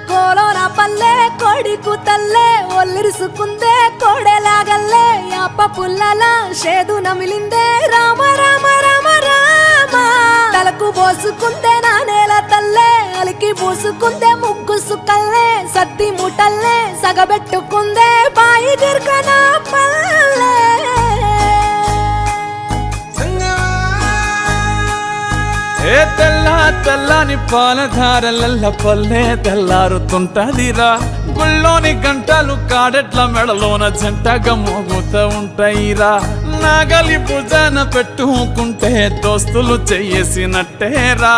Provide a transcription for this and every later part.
కోలోన పల్లె కోడికు తల్లే ఒల్లిరుసుకుందే కోడెలాగల్లే యాప పుల్లల షేదు నమిలిందే రామ రామ రామ రామ తలకు పోసుకుందే నా నేల తల్లే అలికి పూసుకుందే ముగ్గు సుక్కల్లే సత్తి ముటల్లే సగబెట్టుకుందే బాయి దిర్కన పల్లె ఏ తెల్ల తెల్లని పాలధారలల్ల పల్లె తెల్లారుతుంటదిరా గుళ్ళోని గంటలు కాడెట్ల మెడలోన జంటగా మోగుతూ ఉంటాయిరా నాగలి భుజాన పెట్టుకుంటే దోస్తులు చెయ్యేసినట్టేరా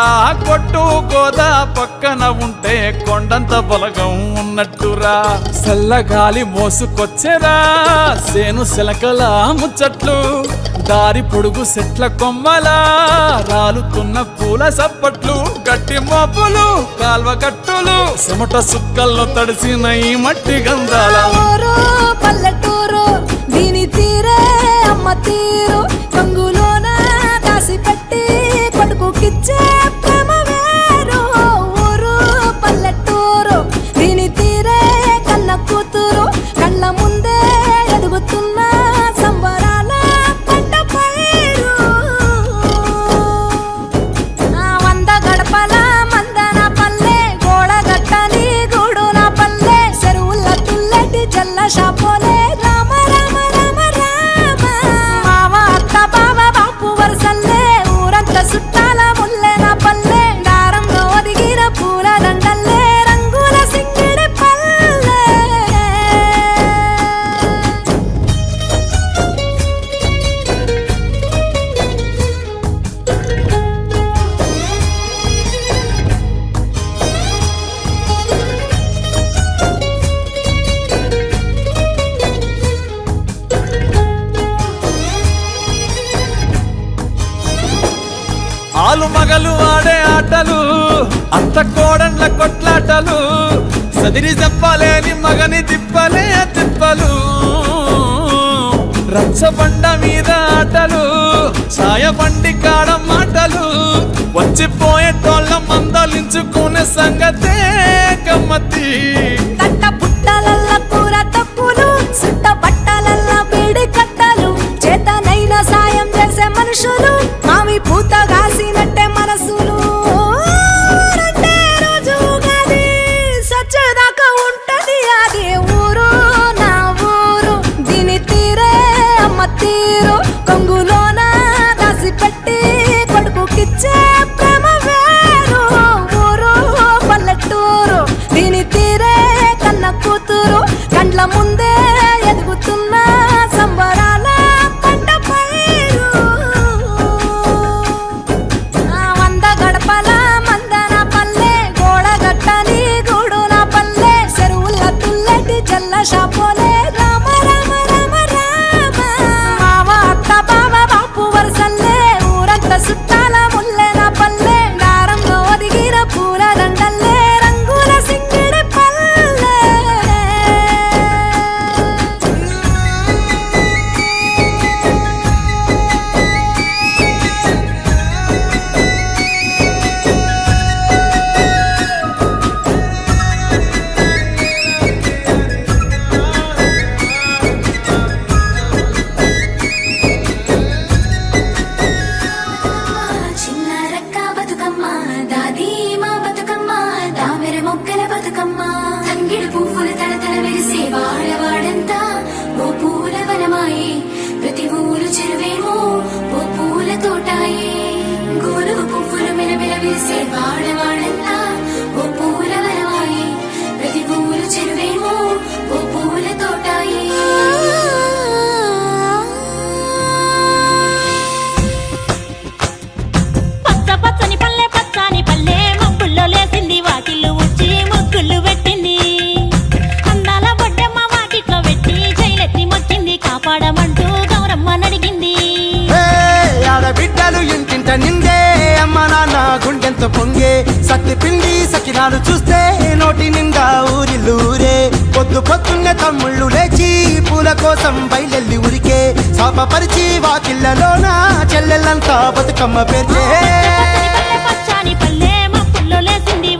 కొట్టు గోదా పక్కన ఉంటే కొండంత బలగం ఉన్నట్టురా చల్లగాలి మోసుకొచ్చేరా సేను శిలకల ముచ్చట్లు దారి పొడుగు చెట్ల కొమ్మలా రాలుతున్న పూల సప్పట్లు గట్టి మోపులు కాల్వ గట్టులు చెమట సుక్కల్లో తడిసిన ఈ మట్టి గంధాల పల్లెటూరు దీని తీరే అమ్మ తీరు కంగులోన దాసి పెట్టి కొడుకుకిచ్చే ప్రేమ వేరు ఊరు పల్లెటూరు దీని తీరే కన్న కూతురు కళ్ళ ముందే ఎదుగుతున్న సంబరాల పంట పైరు వంద గడపల మందన పల్లె గోడ గట్టని గూడున పల్లె చెరువుల తుల్లటి జల్ల షాపోలే రామ రామ రామ రామ మావ అత్త బావ బాపు వరసల్లే ఊరంత సుట్టాల ముల్లెన పల్లె దారంలో ఒదిగిన పూల దండల్లే రంగుల సింగిడి పల్లె ఆలు మగలు ఆడే ఆటలు అత్త కోడండ్ల కొట్లాటలు సదిరి చెప్పలేని మగని తిప్పలే తిప్పలు రచ్చబండ మీద ఆటలు ఛాయబండి కాడ మాటలు వచ్చిపోయేటోళ్ళ మందలించుకునే సంగతే గమ్మతి కట్ట పుట్టలల్ల కూర తప్పులు సుట్ట బట్టలల్ల బీడి కట్టలు చేతనైన సాయం చేసే మనుషులు మామి పూత కాసినట్టే మనసులు రెండే రోజు ఉగాది సచ్చేదాకా ఉంటది అది ఊరు నా ఊరు దీని తీరే అమ్మ తీరు కొంగులోన దాసి పెట్టి కొడుకుకిచ్చే ప్రేమ వేరు ఊరు పల్లెటూరు దీని తీరే కన్న కూతురు కండ్ల ముందే ఎదుగుతున్న సంబరాల పంట పైరు వంద గడపల మందన పల్లె గోడ గట్టని గూడున పల్లె చెరువుల తుల్లటి జల్ల షాపోలే రామ రామ రామ రామ మావ అత్త బావ బాపు వరసల్లే ఊరంత సుట్టాల ముల్లెన పల్లె దారంలో ఒదిగిన పూల దండల్లే రంగుల సింగిడి పల్లె చిన్నరక్క బతుకమ్మ దాది మా బతుకమ్మ దామెర మొక్కల బతుకమ్మ తంగిడు పువ్వులు తడతడ మెరిసే వాడవాడంతా ఓ పూల వనమాయే ప్రతి ఊరు చెరువేమో ఓ పూల తోటాయే గోలుగు పువ్వులు మెలమెల మెరిసే వాడవాడంతా ఓ పూల వనమాయే ప్రతి ఊరు చెరువేమో ఓ పూల తోటాయే పచ్చ పచ్చని పల్లె పచ్చని పల్లె మబ్బుల్లో లేసింది వాకిళ్ళు ఉచ్చి ముగ్గులు పెట్టింది అందాల బొడ్డమ్మ వాకిట్లో పెట్టి జైలెత్తి మొక్కింది కాపాడమంటూ గౌరమ్మ నడిగింది ఆడబిడ్డలు ఇంటింట నిందే అమ్మ నాన్న గుండెంత పొంగే సత్తి పిండి సకినాలు చూస్తే నోటి నిండా ఊరిల్లూరే పొద్దు పొద్దున్నే తమ్ముళ్ళు లేచి పూల కోసం బయలెల్లి ఉరికే శాపపరిచి వాకిళ్ళలోన చెల్లెళ్ళంతా బతుకమ్మ పేర్చే పచ్చని పల్లె పచ్చని పల్లె మబ్బుల్లో లేసింది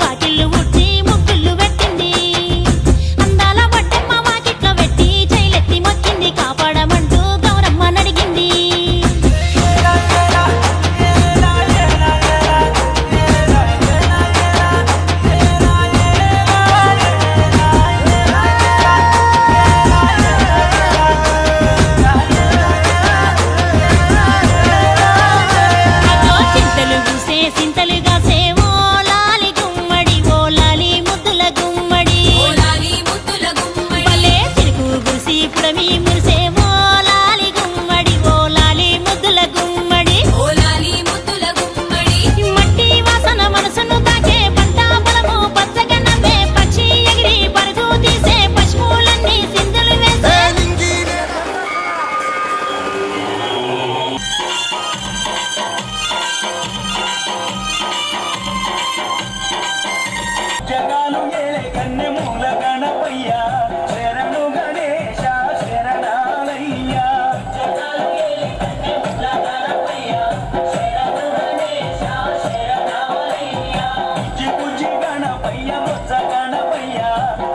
బుజ్జి గణపయ్య బొజ్జ గణపయ్య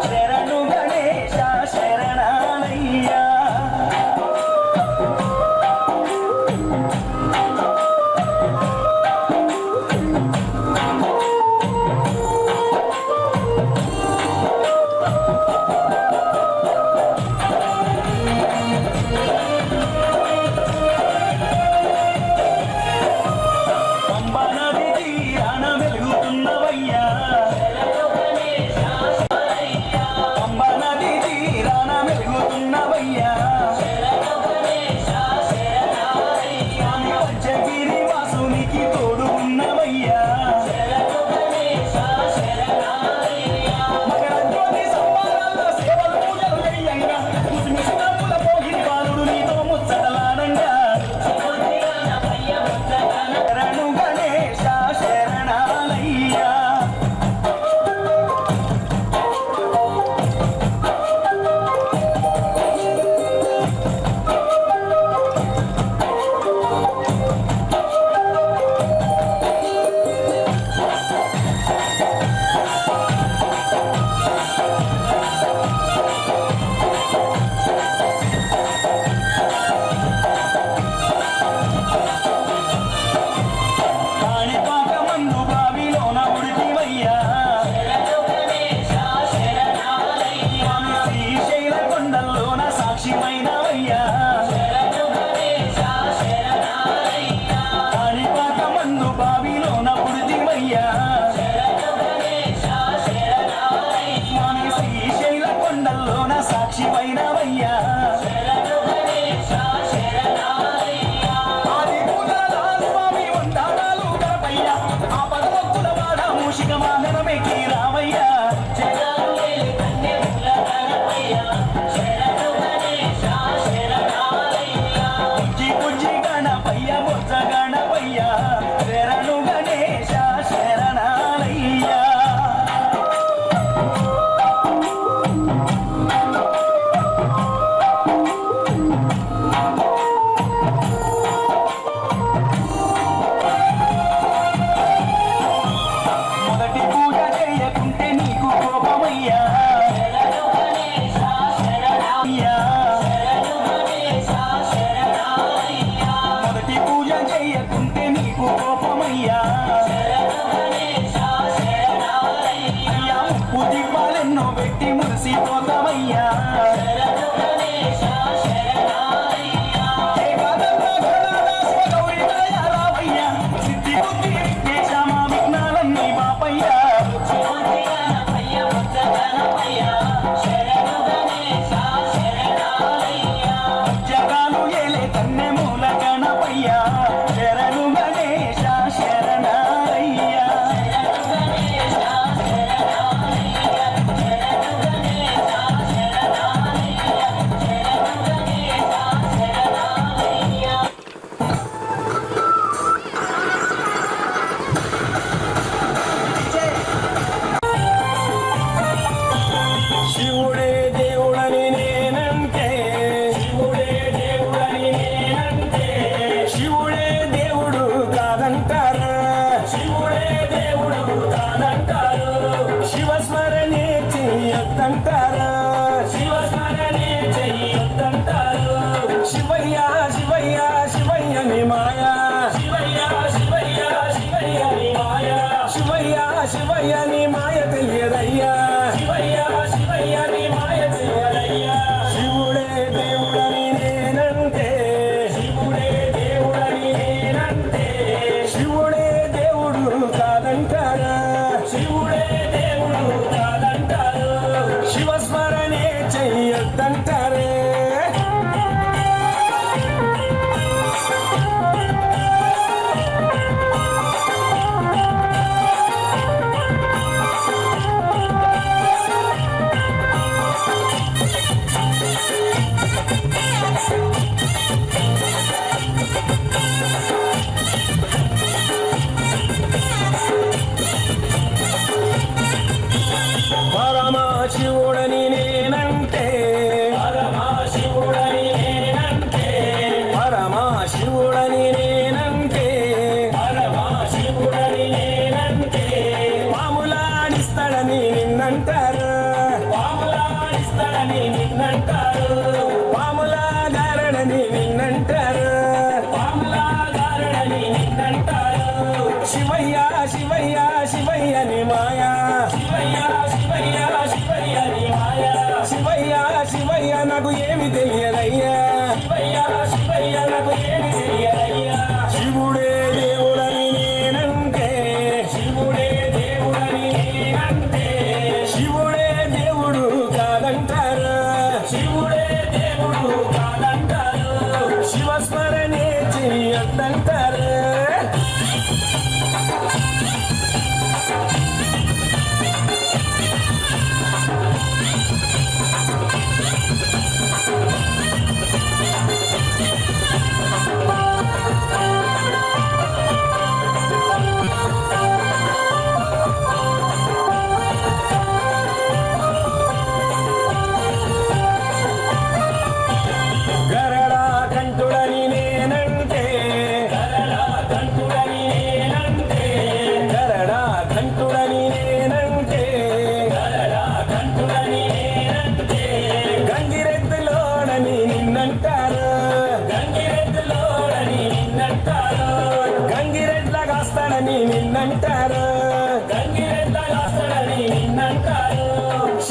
శరణు గణేశ శరణాలయ్యా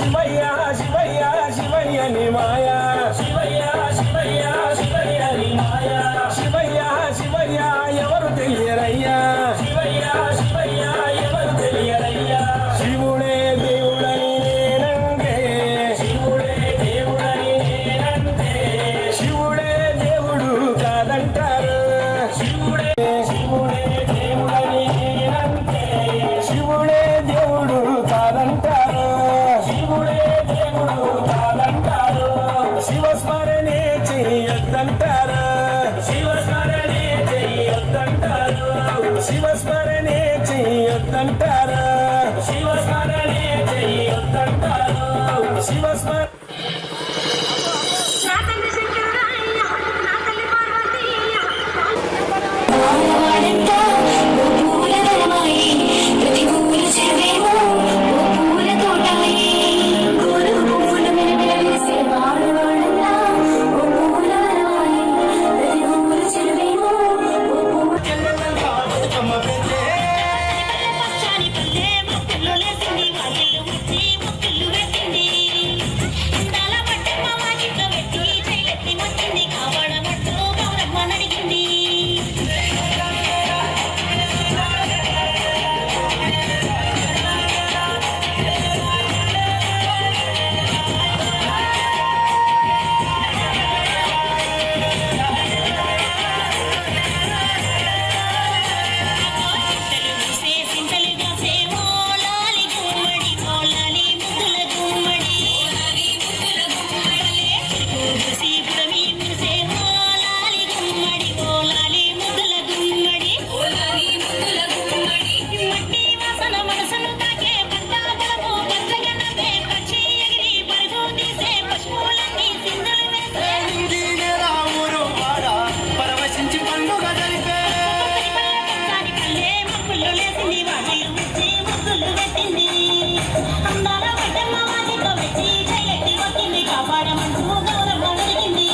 శివయ్య శివయ్య శివయ్య నీ మాయా శివయ్య శివయ్య శివయ్య నీ మాయా శివయ్య శివయ్య ఎవరు తెలియరయ్యా శివయ్య శివయ్య ఎవరు తెలియరయ్యా శివుడే దేవుడని నేనంటే శివుడే దేవుడని నేనంటే శివుడే దేవుడు కాదంటారు శివుడే శివుడే దేవుడని నేనంటే శివుడే దేవుడు కాదంటారు శివుడే దేవుడు కాదంటారు శివస్మరణే చెయ్యొద్దంటారు శివస్మరణే చెయ్యొద్దంటారు శివస్మరణే చెయ్యొద్దంటారు శివస్మరణే చెయ్యొద్దంటారు శివస్మరణ వాడవాడంతా ఓ పూల వనమాయే ప్రతి పూల చెరువేమో ఓ పూల తోటాయే గోరు పువ్వులు మెలమెల వేసే వాడవాడంతా ఓ పూల వనమాయే ప్రతి పూల చెరువేమో ఓ పూల పచ్చాని పల్లె మొక్కుల్లో లేసింది వాకిళ్ళు ముచ్చి ముక్కులు పెట్టింది ఇందాల పట్టమ్మ వాకిట్లో పెట్టి జైలెత్తి మొచ్చింది కాపాడబట్టు గౌరమ్మ నడిగింది చింతలు పూసే చింతలు కాసే ఓలాలి గుమ్మడి ఓలాలి ముద్దుల గుమ్మడి పూసి పుడమి మురిసే ఓలాలి గుమ్మడి ఓలాలి ముద్దుల గుమ్మడి మట్టి వాసన మనసును తాకే పట్టాబలము పచ్చగా నవ్వే పక్షి ఎగిరి పరుగు తీసే పశువులన్నీ సింధులు వేసే రామురు వాడ పరవశించి పండుగ జరిపే పచ్చాని పల్లె మొక్కుల్లో లేసింది వాకిళ్ళు ముచ్చి ముగ్గులు పెట్టింది అందాల పట్టమ్మ వాకిట్లో పెట్టి జైలెత్తి వచ్చింది కాపాడమంటూ గౌరమ్మ నడిగింది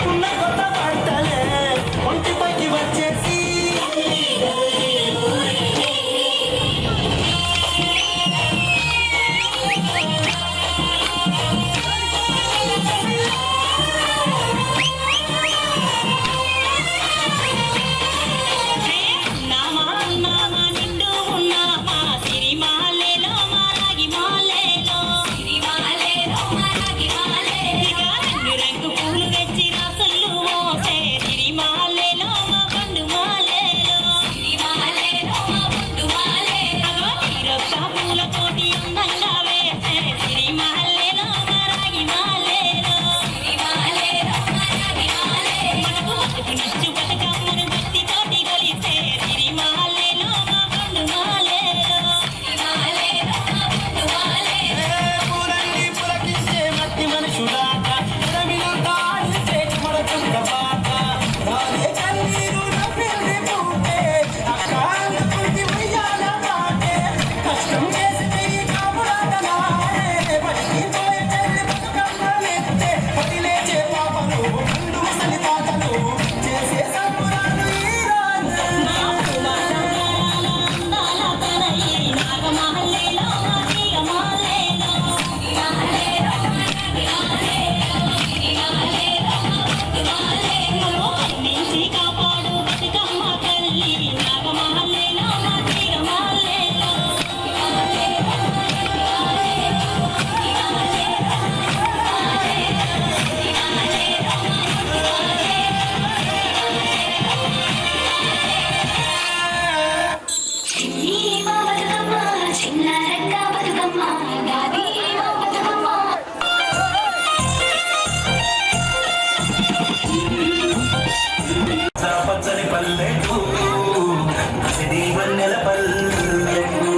ఉన్న కొత్త పంటలే ఒంటిపైకి వచ్చేసి నామా నామా నిండు ఉన్నామా సిరి మాలేలో మా రాగి మాలేలో ఇక రంగు రంగు పూలు తెచ్చి రాసులు మోసే సిరి మాలేలో మా పండు మాలేలో అగో తీరొక్క పూల తోటి అందంగా వేసే సిరి మాలేలో మా రాగి మాలేలో మనకు బతుకు నిచ్చు బతుకమ్మను భక్తి తోటి కొలిసే సిరి మాలేలో మా పండు మాలేలో పూలన్నీ పులకించే మట్టి మనుషులాట ఉడమిలో తాళ్ళు చేతి మొడచుంట పాట రాలే కన్నీరు నవ్వింది పూటే అక్కాంతపురికి ఉయ్యాల పాటే కష్టం చేసి చెయ్యి కాపురాట నాడే బడికి పోయే చెల్లి బతుకమ్మ నెత్తే వదిలేచే పాపలు పండు ముసలి తాతలు చేసే సంబురాలు ఈ రోజు అందాల తనయ్య నాగమాలేలో మా తీగమాలేలో నుంచి కాపాడు బతుకమ్మ తల్లి నాగమాలేలో మా తీగమాలేలో మా బతుకమ్మ చిన్న రెక్క బతుకమ్మ దాది మా బతుకమ్మ పచ్చని పల్లెకు సిరి వన్నెల పల్లెకు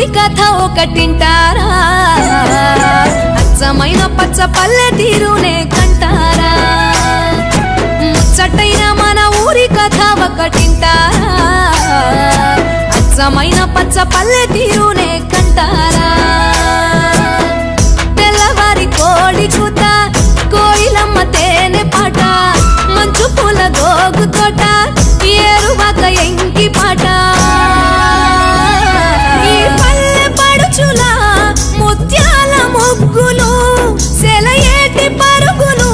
ఊరి కథ ఒకటింటారా అచ్చమైన పచ్చ పల్లె తీరునే కంటారా ముచ్చటైన మన ఊరి కథ ఒకటింటారా అచ్చమైన పచ్చ పల్లె తీరునే కంటారా తెల్లవారి కోడి కూత కోయిలమ్మ తేనె పాట మంచు పూల గోగు తోట ఏరువాక ఎంకి పాట ఈ పల్లె పడుచుల ముత్యాల ముగ్గులు సెలయేటి పరుగులు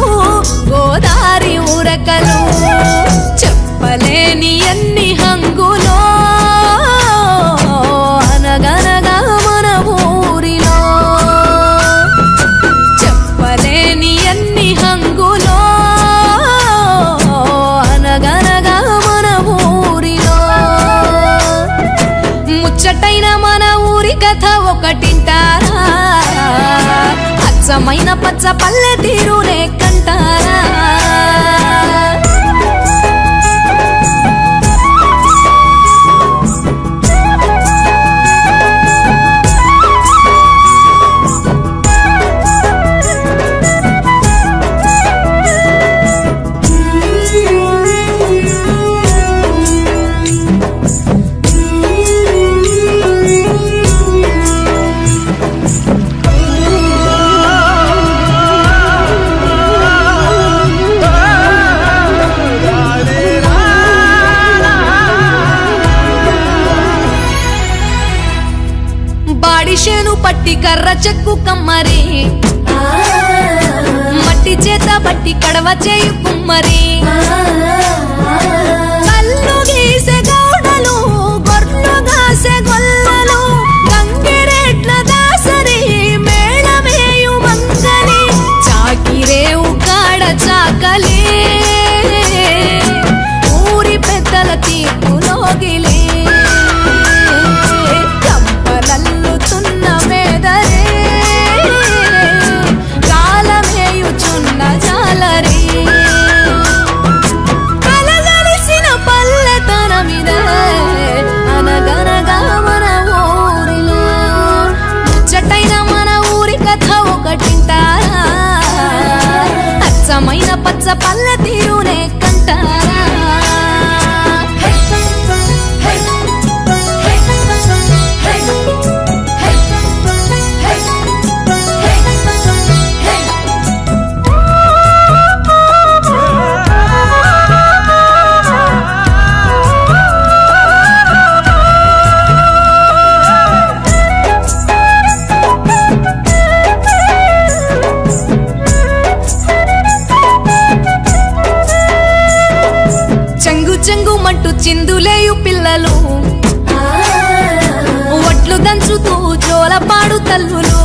గోదారి ఉరకలు చెప్పలేని ఎన్ని హంగులో అనగనగా మన ఊరిలో చెప్పలేని ఎన్ని హంగులో అనగనగా మన ఊరిలో ముచ్చటైన మన ఊరి కథ ఒకటింటారా అచ్చమైన పచ్చ పల్లె తీరునే కంటారా బాడిషేను పట్టి కర్ర చెక్కు కమ్మరి మట్టి చేత బట్టి కడవ చేయు కుమ్మరి కళ్ళు గీసే గౌడలు గొర్రెలు గాసే గొల్లలు గంగిరెడ్ల దాసరి మేళమేయు మంగలి చాకిరేవు కాడ చాకలి ఊరి పెద్దల తీర్పులోగిలి కంపలల్లుతున్న మేదరే కాలమేయుచున్న జాలరి కలగలిసిన పల్లెతనమిదే అనగనగా మన ఊరిలో ముచ్చటైన మన ఊరి కథ ఒకటింటారా అచ్చమైన పచ్చ పల్లె తీరునే కంటారా చెంగు చెంగు మంటూ చిందులేయు పిల్లలు ఒట్లు దంచుతూ జోలపాడు తల్లులు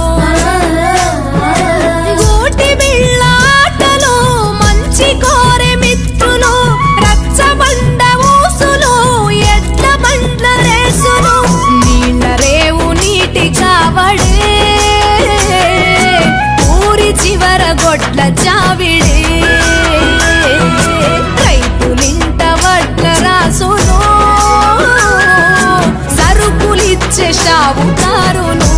గోటి బిళ్ళ ఆటలు మంచి కోరె మిత్రులు రచ్చబండ ఊసులు ఎడ్ల బండ్ల రేసులు నీళ్ళ రేవు నీటి కావడే ఊరి చివర గొడ్ల చావిడే రైతులింట వడ్ల రాసును సరుకులిచ్చే షావుకారును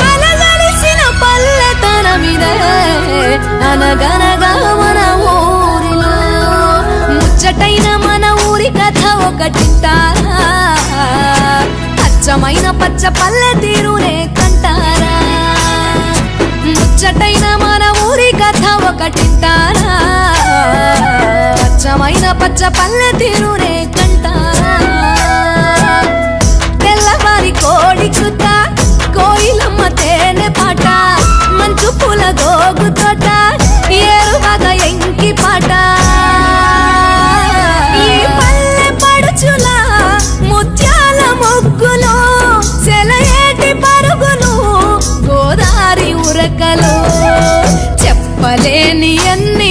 కలగలిసిన పల్లెతనమిదే అనగనగా మన ఊరిలో ముచ్చటైన మన ఊరి కథ ఒకటింటారా అచ్చమైన పచ్చ పల్లె తీరునే కంటారా ముచ్చటైన మన ఊరి కథ ఒకటింటారా అచ్చమైన పచ్చ పల్లె తీరునే కంటారా తెల్లవారి కోడి కూత కోయిలమ్మ తేనె పాట మంచు పూల గోగు తోట ఏరువాక ఎంకి పాట ఈ పల్లె పడుచుల ముత్యాల ముగ్గులు సెలయేటి పరుగులు గోదారి ఉరకలు చెప్పలేని ఎన్ని